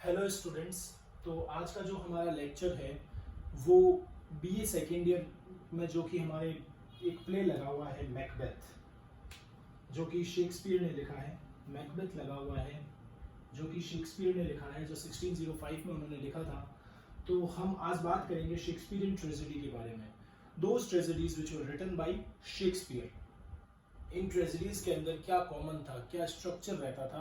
Hello students. तो आज का जो हमारा लेक्चर है वो बीए सेकेंड ईयर में जो कि हमारे एक प्ले लगा हुआ है मैकबेथ, जो कि शेक्सपियर ने लिखा है। मैकबेथ लगा हुआ है जो कि शेक्सपियर ने लिखा है, जो 1605 में उन्होंने लिखा था। तो हम आज बात करेंगे शेक्सपियरियन ट्रेजेडी के बारे में। Those tragedies which were written by Shakespeare. इन ट्रेजेडीज के अंदर क्या कॉमन था, क्या स्ट्रक्चर रहता था,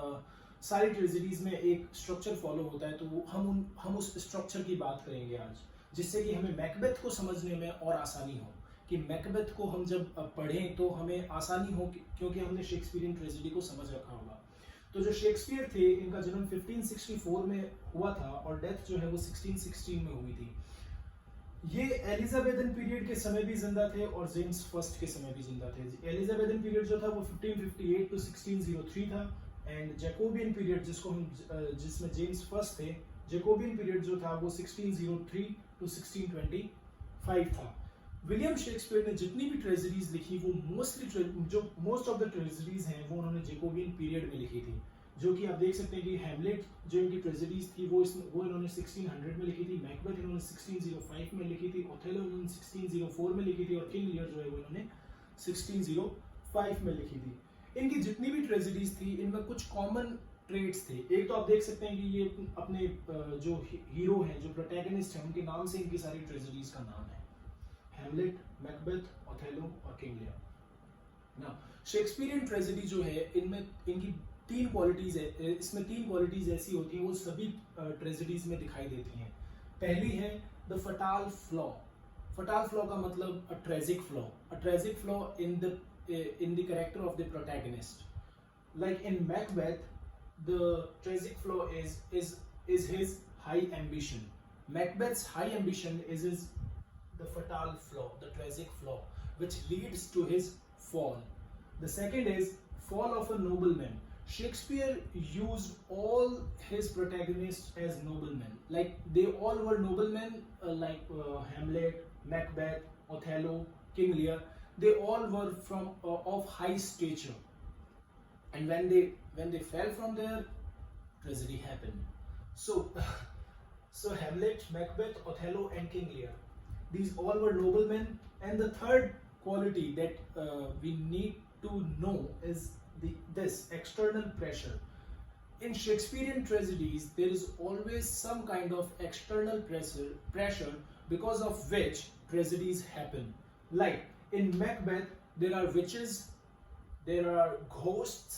और सारी ट्रेजेडीज में एक स्ट्रक्चर फॉलो होता है। तो हम उस स्ट्रक्चर की बात करेंगे आज, जिससे कि हमें मैकबेथ को समझने में और आसानी हो, कि मैकबेथ को हम जब पढ़ें तो हमें आसानी हो, क्योंकि हमने शेक्सपियरियन ट्रेजेडी को समझ रखा होगा। तो जो शेक्सपियर थे, इनका जन्म 1564 में हुआ था और डेथ जो है वो 1616 में हुई थी। ये एलिजाबेथन पीरियड के समय भी जिंदा थे और जेम्स फर्स्ट के समय भी जिंदा थे। एलिजाबेथन पीरियड जो था वो 1558 टू 1603 था, एंड जैकोबियन पीरियड जिसमें जेम्स फर्स्ट थे, जैकोबियन पीरियड जो था वो 1603 टू 1625 था। विलियम शेक्सपियर ने जितनी भी ट्रेजेडीज लिखी वो मोस्ट ऑफ द ट्रेजेडीज हैं वो उन्होंने जैकोबियन पीरियड में लिखी थी। जो कि आप देख सकते हैं कि हैमलेट जो इनकी ट्रेजेडीज थी वो इन्होंने 1600 में लिखी थी, मैकबेथ इन्होंने 1605 में लिखी थी, ओथेलो इन्होंने 1604 में लिखी थी, और किंग लियर जो है वो इन्होंने 1605 में लिखी थी। इनकी जितनी भी ट्रेजेडीज थी इनमें कुछ कॉमन ट्रेड्स थे। एक तो आप देख सकते हैं कि ये अपने जो हीरो हैं, जो प्रोटैगनिस्ट हैं, उनके नाम से इनकी सारी ट्रेजेडीज का नाम है। हैमलेट, मैकबेथ, ओथेलो और किंग लियर। ना शेक्सपियरियन ट्रेजेडी जो है इनमें इनकी तीन क्वालिटीज है, इसमें तीन क्वालिटीज ऐसी होती हैं वो सभी ट्रेजेडीज में दिखाई देती हैं। पहली है द फटाल फ्लॉ। फटाल फ्लॉ का मतलब अ tragic flaw. A tragic flaw in the character of the protagonist. Like in Macbeth, the tragic flaw is his high ambition. Macbeth's high ambition is the fatal flaw, the tragic flaw, which leads to his fall. The second is fall of a nobleman. Shakespeare used all his protagonists as noblemen. Like they all were noblemen, like Hamlet, Macbeth, Othello, King Lear. They all were from of high stature, and when they fell from there, tragedy happened. So so Hamlet, Macbeth, Othello and King Lear, these all were noblemen. And the third quality that we need to know is this external pressure. In Shakespearean tragedies there is always some kind of external pressure because of which tragedies happen. Like in Macbeth, there are witches, there are ghosts,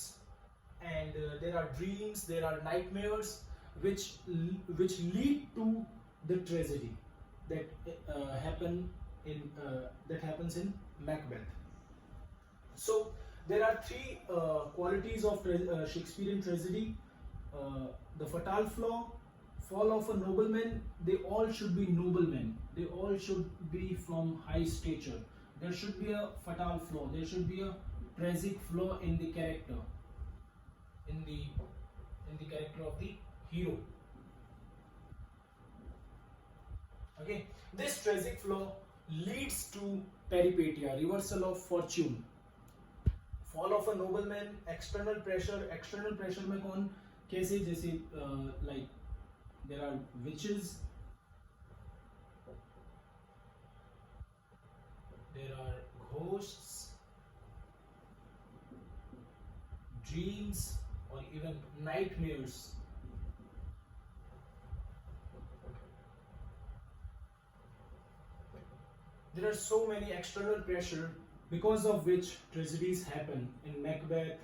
and there are dreams, there are nightmares, which lead to the tragedy that happens in Macbeth. So there are three qualities of Shakespearean tragedy: the fatal flaw, fall of a nobleman. They all should be noblemen. They all should be from high stature. There should be a fatal flaw. There should be a tragic flaw in the character, in the character of the hero. Okay, this tragic flaw leads to peripeteia, reversal of fortune. Fall of a nobleman, external pressure. External pressure में कौन कैसे, जैसे like there are witches, there are ghosts, dreams, or even nightmares. There are so many external pressure because of which tragedies happen in Macbeth,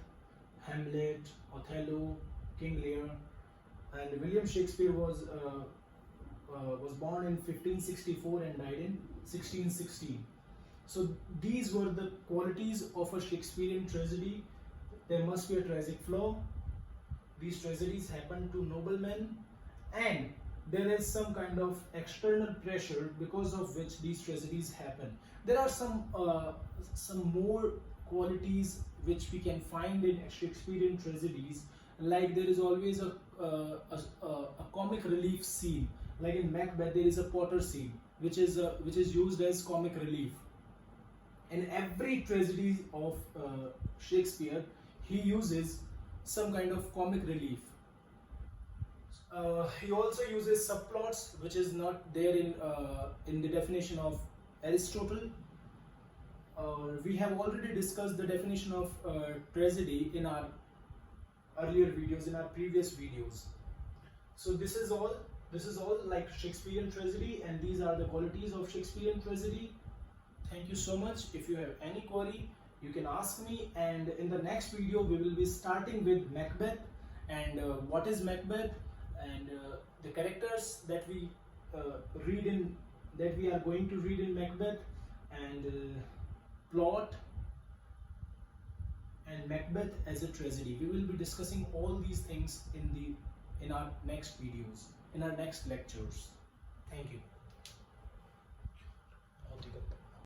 Hamlet, Othello, King Lear. And William Shakespeare was born in 1564 and died in 1616. So these were the qualities of a Shakespearean tragedy. There must be a tragic flaw. These tragedies happen to noblemen, and there is some kind of external pressure because of which these tragedies happen. There are some more qualities which we can find in Shakespearean tragedies. Like there is always a comic relief scene. Like in Macbeth, there is a Potter scene, which is used as comic relief. In every tragedy of Shakespeare, he uses some kind of comic relief. He also uses subplots, which is not there in the definition of Aristotle. We have already discussed the definition of tragedy in our earlier videos, in our previous videos. So this is all like Shakespearean tragedy, and these are the qualities of Shakespearean tragedy. Thank you so much. If you have any query, you can ask me, and in the next video we will be starting with Macbeth, and what is Macbeth, and the characters that we are going to read in Macbeth, and plot, and Macbeth as a tragedy. We will be discussing all these things in our next videos, in our next lectures. Thank you.